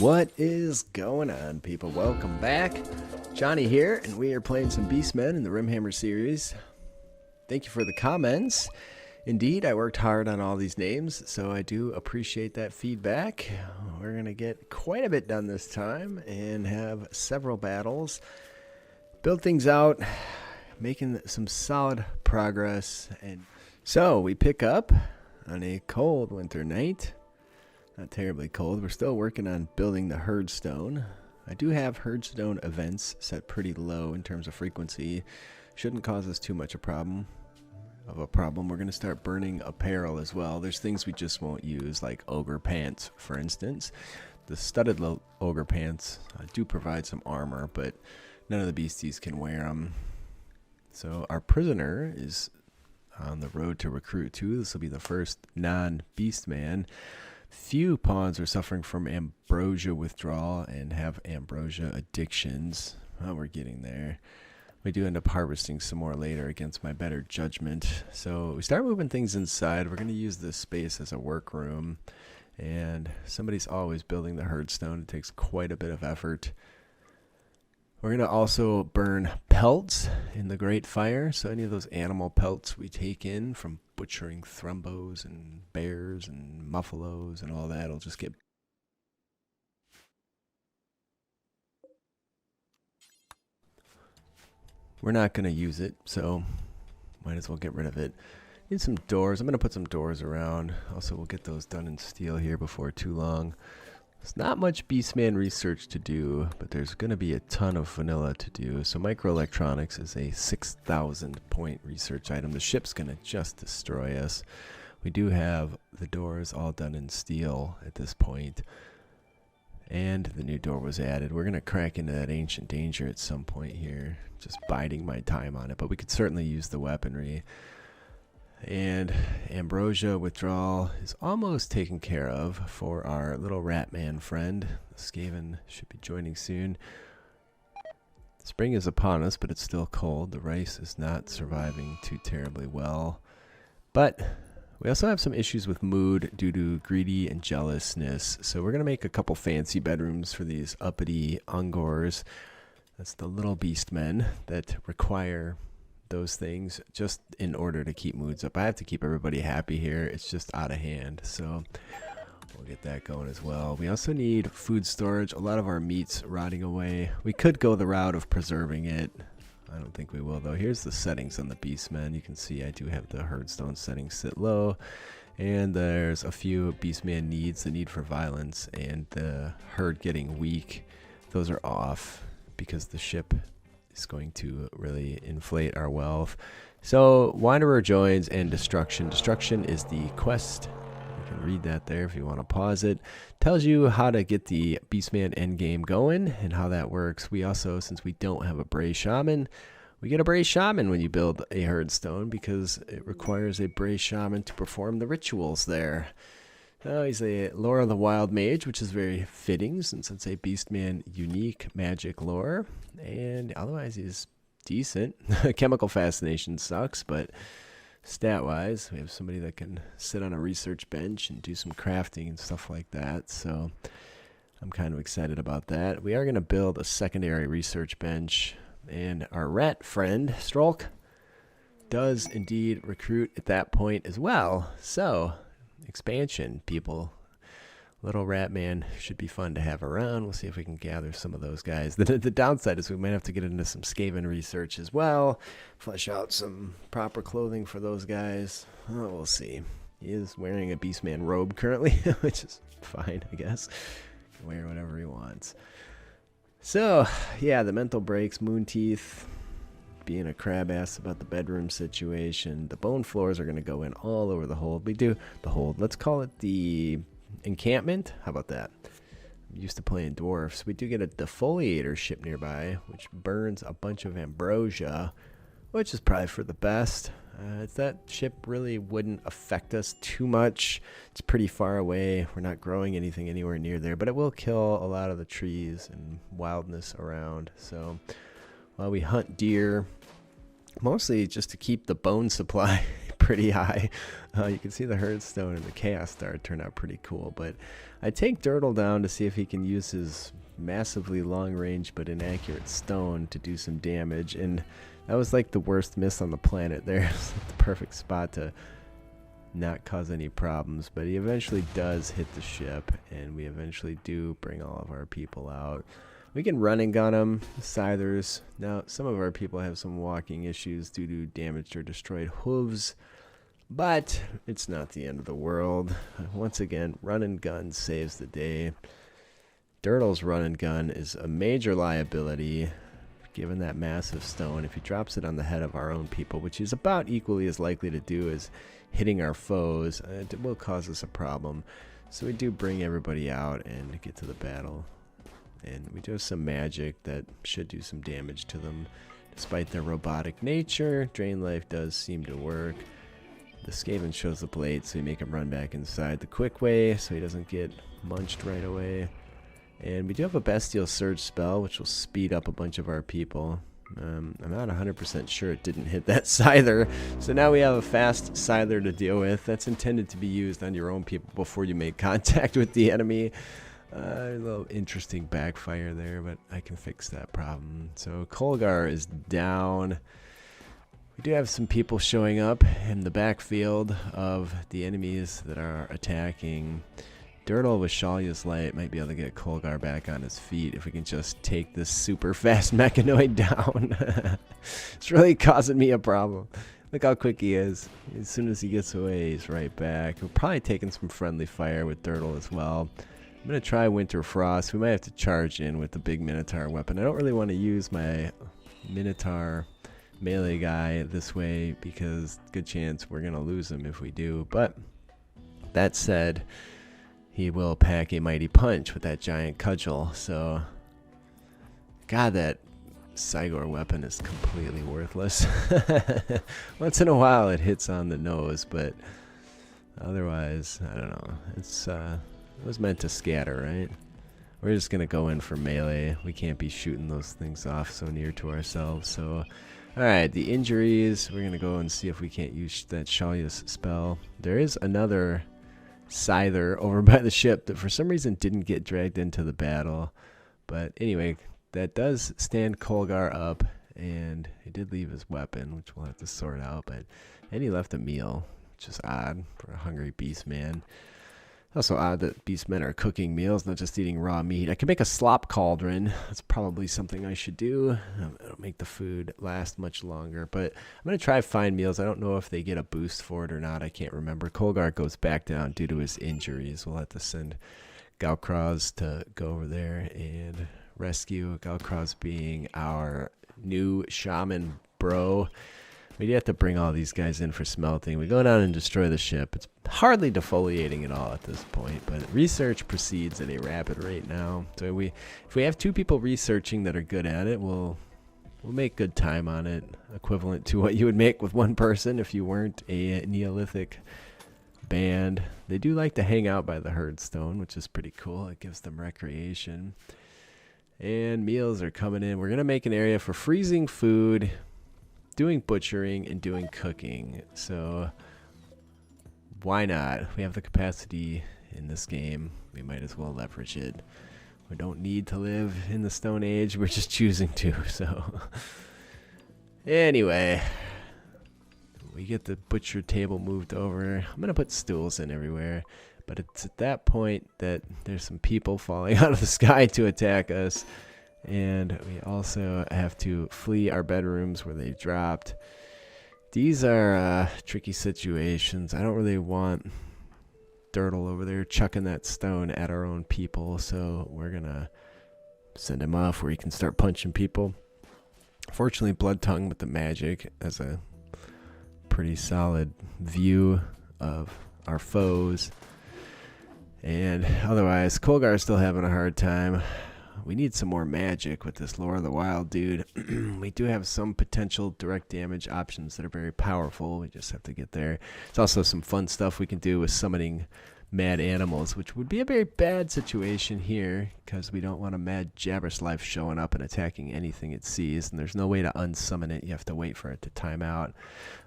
What is going on, people? Welcome back. Johnny here, and we are playing some Beastmen in the Rimhammer series. Thank you for the comments. Indeed, I worked hard on all these names, so I do appreciate that feedback. We're going to get quite a bit done this time and have several battles. Build things out, making some solid progress. And so we pick up on a cold winter night. Not terribly cold. We're still working on building the Herdstone. I do have Herdstone events set pretty low in terms of frequency. Shouldn't cause us too much a problem. We're going to start burning apparel as well. There's things we just won't use, like ogre pants, for instance. The studded ogre pants do provide some armor, but none of the beasties can wear them. So our prisoner is on the road to recruit 2. This will be the first non-beastman. Few pawns are suffering from ambrosia withdrawal and have ambrosia addictions. Well, we're getting there. We do end up harvesting some more later against my better judgment. So we start moving things inside. We're going to use this space as a workroom. And somebody's always building the Herdstone. It takes quite a bit of effort. We're going to also burn pelts in the Great Fire. So any of those animal pelts we take in from butchering thrumbos and bears and muffalos and all that will just get... We're not going to use it, so might as well get rid of it. Need some doors. I'm going to put some doors around. Also, we'll get those done in steel here before too long. There's not much Beastman research to do, but there's going to be a ton of vanilla to do. So microelectronics is a 6,000 point research item. The ship's going to just destroy us. We do have the doors all done in steel at this point. And the new door was added. We're going to crack into that ancient danger at some point here. Just biding my time on it, but we could certainly use the weaponry. And ambrosia withdrawal is almost taken care of for our little rat man friend. Skaven should be joining soon. Spring is upon us, but it's still cold. The rice is not surviving too terribly well. But we also have some issues with mood due to greedy and jealousness. So we're going to make a couple fancy bedrooms for these uppity Ungors. That's the little beastmen that require those things just in order to keep moods up. I have to keep everybody happy here. It's just out of hand, so we'll get that going as well. We also need food storage. A lot of our meat's rotting away. We could go the route of preserving it. I don't think we will, though. Here's the settings on the Beastmen. You can see I do have the Herdstone settings set low, and there's a few Beastman needs, the need for violence and the herd getting weak. Those are off because the ship is going to really inflate our wealth. So Wanderer joins and destruction. Destruction is the quest. You can read that there if you want to pause it. Tells you how to get the Beastman endgame going and how that works. We also, since we don't have a Bray Shaman, we get a Bray Shaman when you build a Herdstone because it requires a Bray Shaman to perform the rituals there. He's a Lore of the Wild Mage, which is very fitting since it's a Beastman unique magic lore. And otherwise, he's decent. Chemical Fascination sucks, but stat-wise, we have somebody that can sit on a research bench and do some crafting and stuff like that. So I'm kind of excited about that. We are going to build a secondary research bench. And our rat friend, Strolk, does indeed recruit at that point as well. So expansion, people. Little rat man should be fun to have around. We'll see if we can gather some of those guys. The downside is we might have to get into some Skaven research as well. Flesh out some proper clothing for those guys. Oh, we'll see. He is wearing a Beastman robe currently, which is fine, I guess. Can wear whatever he wants. So, yeah, the mental breaks, moon teeth, being a crab ass about the bedroom situation. The bone floors are going to go in all over the hold. We do the hold. Let's call it the encampment. How about that? I'm used to playing dwarfs. We do get a defoliator ship nearby, which burns a bunch of ambrosia, which is probably for the best. That ship really wouldn't affect us too much. It's pretty far away. We're not growing anything anywhere near there, but it will kill a lot of the trees and wildness around. So while we hunt deer, mostly just to keep the bone supply pretty high. You can see the Herdstone and the Chaos Star turned out pretty cool. But I take Dirtle down to see if he can use his massively long range but inaccurate stone to do some damage. And that was like the worst miss on the planet there. It's like the perfect spot to not cause any problems. But he eventually does hit the ship, and we eventually do bring all of our people out. We can run and gun them, Scythers. Now, some of our people have some walking issues due to damaged or destroyed hooves, but it's not the end of the world. Once again, run and gun saves the day. Dirtle's run and gun is a major liability, given that massive stone. If he drops it on the head of our own people, which is about equally as likely to do as hitting our foes, it will cause us a problem. So we do bring everybody out and get to the battle. And we do have some magic that should do some damage to them. Despite their robotic nature, Drain Life does seem to work. The Skaven shows the blade, so we make him run back inside the quick way so he doesn't get munched right away. And we do have a Bestial Surge spell, which will speed up a bunch of our people. I'm not 100% sure it didn't hit that Scyther. So now we have a fast Scyther to deal with. That's intended to be used on your own people before you make contact with the enemy. A little interesting backfire there, but I can fix that problem. So Kolgar is down. We do have some people showing up in the backfield of the enemies that are attacking. Dirtle with Shalia's Light might be able to get Kolgar back on his feet if we can just take this super fast mechanoid down. It's really causing me a problem. Look how quick he is. As soon as he gets away, he's right back. We're probably taking some friendly fire with Dirtle as well. I'm going to try Winter Frost. We might have to charge in with the big Minotaur weapon. I don't really want to use my Minotaur melee guy this way because good chance we're going to lose him if we do. But that said, he will pack a mighty punch with that giant cudgel. So, God, that Cygor weapon is completely worthless. Once in a while it hits on the nose, but otherwise, I don't know. It was meant to scatter, right? We're just going to go in for melee. We can't be shooting those things off so near to ourselves. So, alright, the injuries. We're going to go and see if we can't use that Shalia's spell. There is another Scyther over by the ship that for some reason didn't get dragged into the battle. But anyway, that does stand Kolgar up. And he did leave his weapon, which we'll have to sort out. And he left a meal, which is odd for a hungry Beastman. Also odd that Beastmen are cooking meals, not just eating raw meat. I could make a slop cauldron. That's probably something I should do. It'll make the food last much longer. But I'm going to try fine meals. I don't know if they get a boost for it or not. I can't remember. Kolgar goes back down due to his injuries. We'll have to send Galkraz to go over there and rescue. Galkraz being our new shaman bro. We have to bring all these guys in for smelting. We go down and destroy the ship. It's hardly defoliating at all at this point, but research proceeds at a rapid rate now. So if we have two people researching that are good at it, we'll make good time on it, equivalent to what you would make with one person if you weren't a Neolithic band. They do like to hang out by the Herdstone, which is pretty cool. It gives them recreation. And meals are coming in. We're going to make an area for freezing food, doing butchering, and doing cooking. So why not? We have the capacity in this game. We might as well leverage it. We don't need to live in the Stone Age. We're just choosing to. So anyway, we get the butcher table moved over. I'm going to put stools in everywhere. But it's at that point that there's some people falling out of the sky to attack us. And we also have to flee our bedrooms where they dropped. These are tricky situations. I don't really want Dirtle over there chucking that stone at our own people. So we're going to send him off where he can start punching people. Fortunately, Blood Tongue with the magic has a pretty solid view of our foes. And otherwise, Kolgar's still having a hard time. We need some more magic with this Lore of the Wild dude. We do have some potential direct damage options that are very powerful. We just have to get there. There's also some fun stuff we can do with summoning mad animals, which would be a very bad situation here because we don't want a mad Jabberslife showing up and attacking anything it sees, and there's no way to unsummon it. You have to wait for it to time out.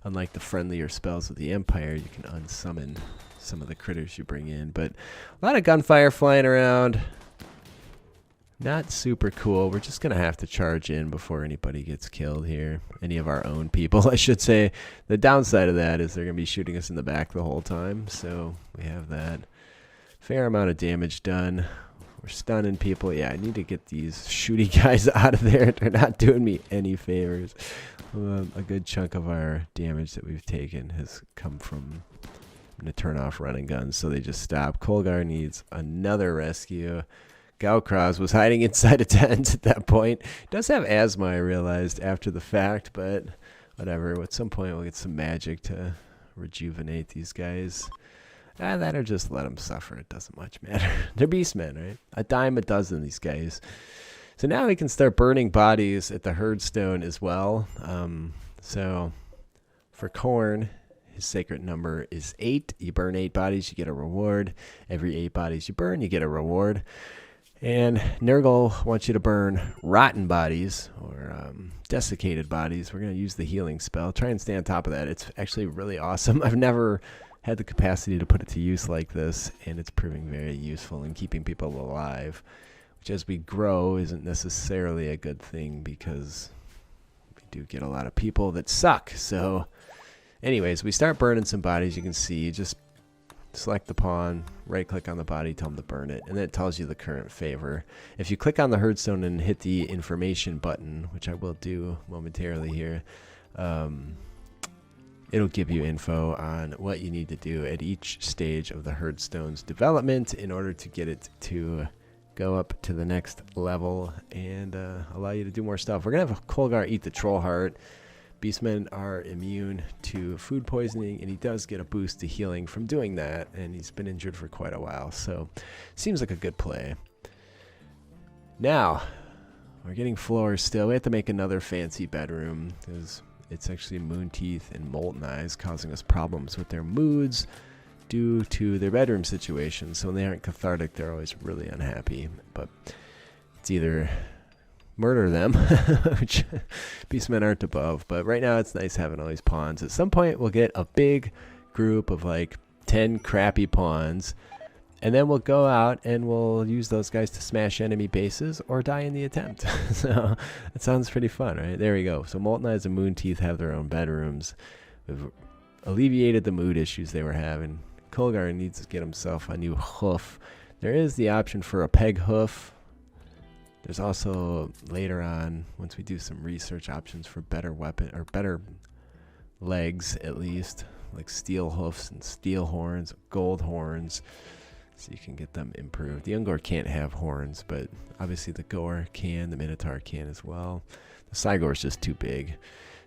Unlike the friendlier spells of the Empire, you can unsummon some of the critters you bring in. But a lot of gunfire flying around. Not super cool. We're just going to have to charge in before anybody gets killed here. Any of our own people, I should say. The downside of that is they're going to be shooting us in the back the whole time. So we have that. Fair amount of damage done. We're stunning people. Yeah, I need to get these shooty guys out of there. They're not doing me any favors. A good chunk of our damage that we've taken has come from... I'm going to turn off running guns, so they just stop. Kolgar needs another rescue. Gaukraz was hiding inside a tent at that point. Does have asthma, I realized, after the fact, but whatever. At some point, we'll get some magic to rejuvenate these guys. That or just let them suffer. It doesn't much matter. They're beastmen, right? A dime a dozen, these guys. So now we can start burning bodies at the Herdstone as well. So for Khorne, his sacred number is 8. You burn 8 bodies, you get a reward. Every 8 bodies you burn, you get a reward. And Nurgle wants you to burn rotten bodies or desiccated bodies. We're going to use the healing spell. Try and stay on top of that. It's actually really awesome. I've never had the capacity to put it to use like this, and it's proving very useful in keeping people alive, which as we grow isn't necessarily a good thing because we do get a lot of people that suck. So anyways, we start burning some bodies. You can see, just select the pawn, right click on the body, tell them to burn it, and then it tells you the current favor. If you click on the Herdstone and hit the information button, which I will do momentarily here, it'll give you info on what you need to do at each stage of the Herdstone's development in order to get it to go up to the next level and allow you to do more stuff. We're going to have Kolgar eat the Troll Heart. Beastmen are immune to food poisoning, and he does get a boost to healing from doing that, and he's been injured for quite a while, so seems like a good play. Now, we're getting floors still. We have to make another fancy bedroom, because it's actually Moon Teeth and Molten Eyes causing us problems with their moods due to their bedroom situation. So when they aren't cathartic, they're always really unhappy, but it's either... murder them, which Beastmen aren't above, but right now it's nice having all these pawns. At some point we'll get a big group of like 10 crappy pawns, and then we'll go out and we'll use those guys to smash enemy bases or die in the attempt. So that sounds pretty fun, right? There we go. So Molten Eyes and Moon Teeth have their own bedrooms. We've alleviated the mood issues they were having. Kolgar needs to get himself a new hoof. There is the option for a peg hoof. There's also, later on, once we do some research, options for better weapon, or better legs at least, like steel hoofs and steel horns, gold horns, so you can get them improved. The Ungor can't have horns, but obviously the Gore can, the Minotaur can as well. The Cygor is just too big.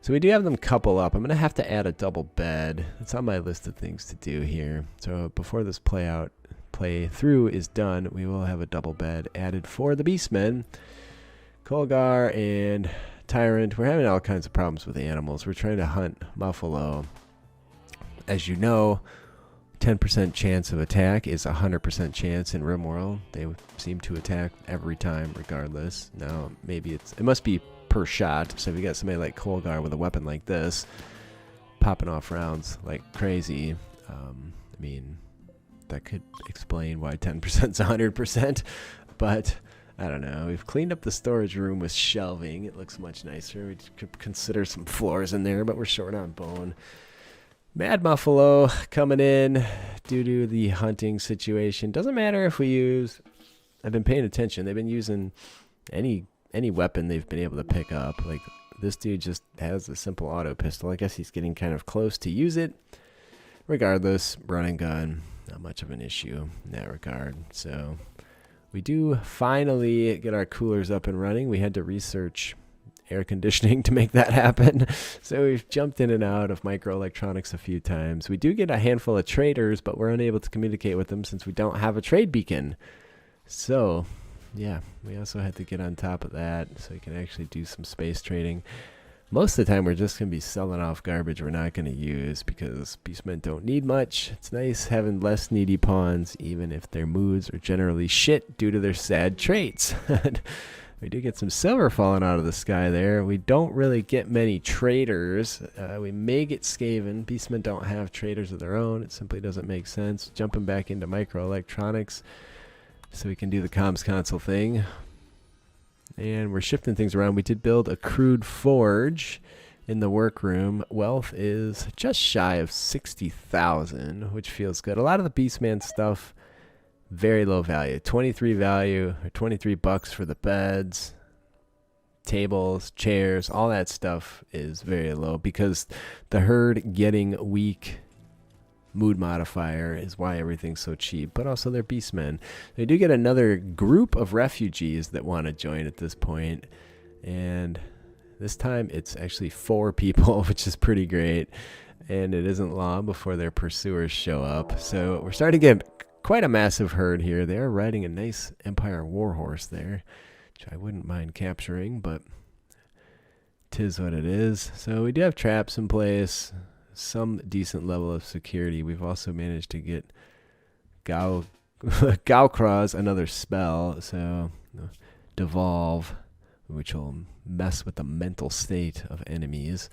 So we do have them couple up. I'm going to have to add a double bed. It's on my list of things to do here. So before this playthrough is done, we will have a double bed added for the Beastmen. Kolgar and Tyrant. We're having all kinds of problems with animals. We're trying to hunt Buffalo. As you know, 10% chance of attack is 100% chance in RimWorld. They seem to attack every time regardless. Now, maybe it must be per shot. So if you got somebody like Kolgar with a weapon like this, popping off rounds like crazy, I mean, that could explain why 10% is 100%, but I don't know. We've cleaned up the storage room with shelving. It looks much nicer. We could consider some floors in there, but we're short on bone. Mad Buffalo coming in due to the hunting situation. Doesn't matter if we use... I've been paying attention. They've been using any weapon they've been able to pick up. Like, this dude just has a simple auto pistol. I guess he's getting kind of close to use it. Regardless, run and gun. Not much of an issue in that regard. So we do finally get our coolers up and running. We had to research air conditioning to make that happen. So we've jumped in and out of microelectronics a few times. We do get a handful of traders, but we're unable to communicate with them since we don't have a trade beacon. So yeah, we also had to get on top of that so we can actually do some space trading. Most of the time, we're just going to be selling off garbage we're not going to use because Beastmen don't need much. It's nice having less needy pawns, even if their moods are generally shit due to their sad traits. We do get some silver falling out of the sky there. We don't really get many traders. We may get Skaven. Beastmen don't have traders of their own. It simply doesn't make sense. Jumping back into microelectronics so we can do the comms console thing. And we're shifting things around. We did build a crude forge in the workroom. Wealth is just shy of 60,000, which feels good. A lot of the Beastman stuff, very low value. 23 value, or 23 bucks for the beds, tables, chairs, all that stuff is very low because the herd getting weak mood modifier is why everything's so cheap, but also they're Beastmen. They do get another group of refugees that want to join at this point, and this time it's actually 4 people, which is pretty great, and it isn't long before their pursuers show up. So we're starting to get quite a massive herd here. They are riding a nice Empire warhorse there, which I wouldn't mind capturing, but 'tis what it is. So we do have traps in place, some decent level of security. We've also managed to get Gaukra's another spell, so devolve, which will mess with the mental state of enemies,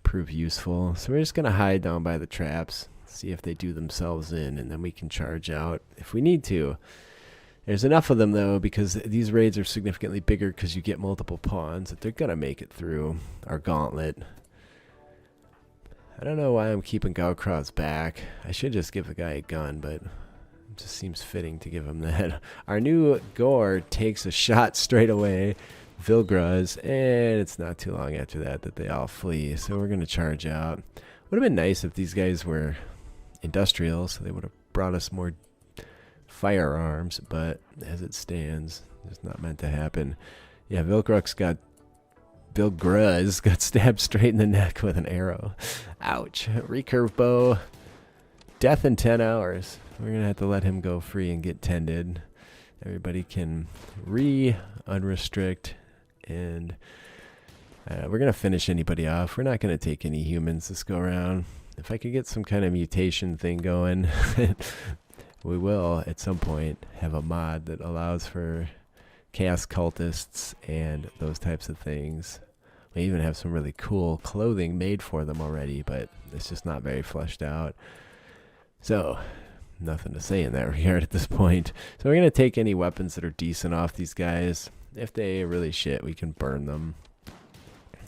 prove useful. So we're just going to hide down by the traps, see if they do themselves in, and then we can charge out if we need to. There's enough of them, though, because these raids are significantly bigger because you get multiple pawns, that they're going to make it through our gauntlet. I don't know why I'm keeping Gaukraz back. I should just give the guy a gun, but it just seems fitting to give him that. Our new Gore takes a shot straight away, Vilgraz, and it's not too long after that that they all flee, so we're going to charge out. Would have been nice if these guys were industrial, so they would have brought us more firearms, but as it stands, it's not meant to happen. Yeah, Vilgraz got stabbed straight in the neck with an arrow. Ouch. Recurve bow. Death in 10 hours. We're going to have to let him go free and get tended. Everybody can unrestrict, and we're going to finish anybody off. We're not going to take any humans this go around. If I could get some kind of mutation thing going, we will at some point have a mod that allows for chaos cultists and those types of things. We even have some really cool clothing made for them already, but it's just not very fleshed out. So, nothing to say in that regard at this point. So we're going to take any weapons that are decent off these guys. If they really shit, we can burn them.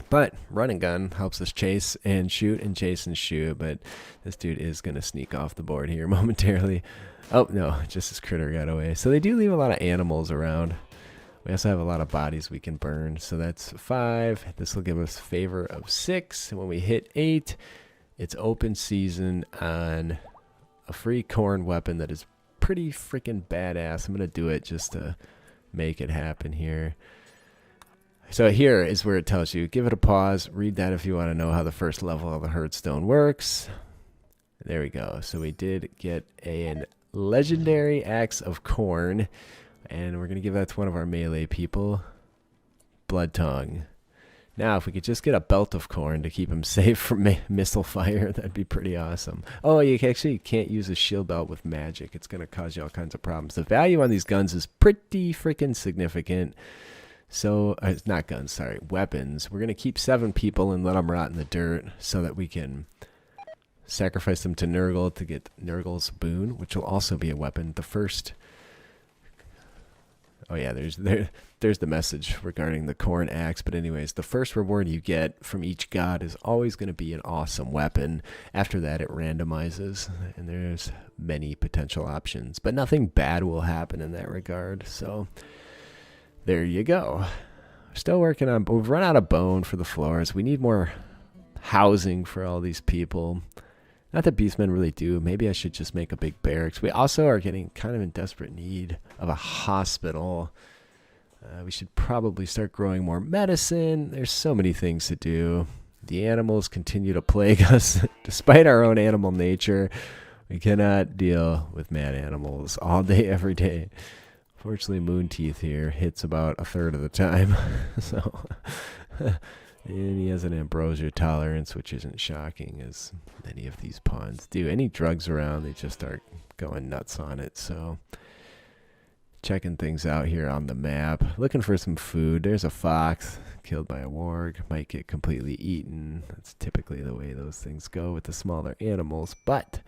But run and gun helps us chase and shoot and chase and shoot, but this dude is going to sneak off the board here momentarily. Oh, no, just his critter got away. So they do leave a lot of animals around. We also have a lot of bodies we can burn, so that's 5. This will give us favor of 6. And when we hit 8, it's open season on a free corn weapon that is pretty freaking badass. I'm going to do it just to make it happen here. So here is where it tells you, give it a pause, read that if you want to know how the first level of the Herdstone works. There we go. So we did get a legendary axe of corn, and we're going to give that to one of our melee people, Blood Tongue. Now, if we could just get a belt of corn to keep him safe from missile fire, that'd be pretty awesome. Oh, you actually can't use a shield belt with magic. It's going to cause you all kinds of problems. The value on these guns is pretty freaking significant. So, not guns, sorry, weapons. We're going to keep 7 people and let them rot in the dirt so that we can sacrifice them to Nurgle to get Nurgle's boon, which will also be a weapon. The first... Oh yeah, there's the message regarding the corn axe. But anyways, the first reward you get from each god is always going to be an awesome weapon. After that, it randomizes, and there's many potential options. But nothing bad will happen in that regard. So there you go. Still working on... We've run out of bone for the floors. We need more housing for all these people. Not that Beastmen really do. Maybe I should just make a big barracks. We also are getting kind of in desperate need of a hospital. We should probably start growing more medicine. There's so many things to do. The animals continue to plague us. Despite our own animal nature, we cannot deal with mad animals all day, every day. Fortunately, Moon Teeth here hits about 1/3 of the time. So And he has an ambrosia tolerance, which isn't shocking, as many of these pawns do. Any drugs around, they just start going nuts on it. So, checking things out here on the map. Looking for some food. There's a fox killed by a warg. Might get completely eaten. That's typically the way those things go with the smaller animals. But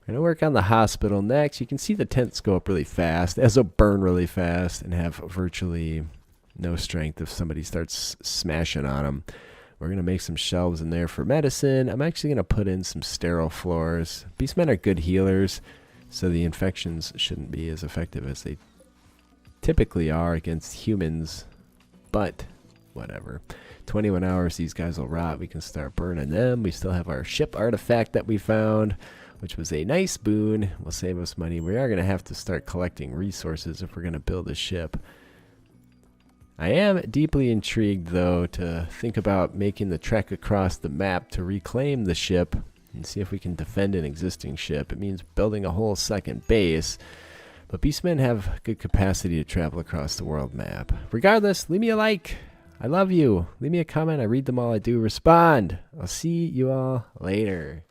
we're going to work on the hospital next. You can see the tents go up really fast. As they'll burn really fast and have virtually no strength if somebody starts smashing on them. We're going to make some shelves in there for medicine. I'm actually going to put in some sterile floors. Beastmen are good healers, so the infections shouldn't be as effective as they typically are against humans, but whatever. 21 hours, these guys will rot. We can start burning them. We still have our ship artifact that we found, which was a nice boon. Will save us money. We are going to have to start collecting resources if we're going to build a ship. I am deeply intrigued, though, to think about making the trek across the map to reclaim the ship and see if we can defend an existing ship. It means building a whole second base, but Beastmen have good capacity to travel across the world map. Regardless, leave me a like. I love you. Leave me a comment. I read them all. I do respond. I'll see you all later.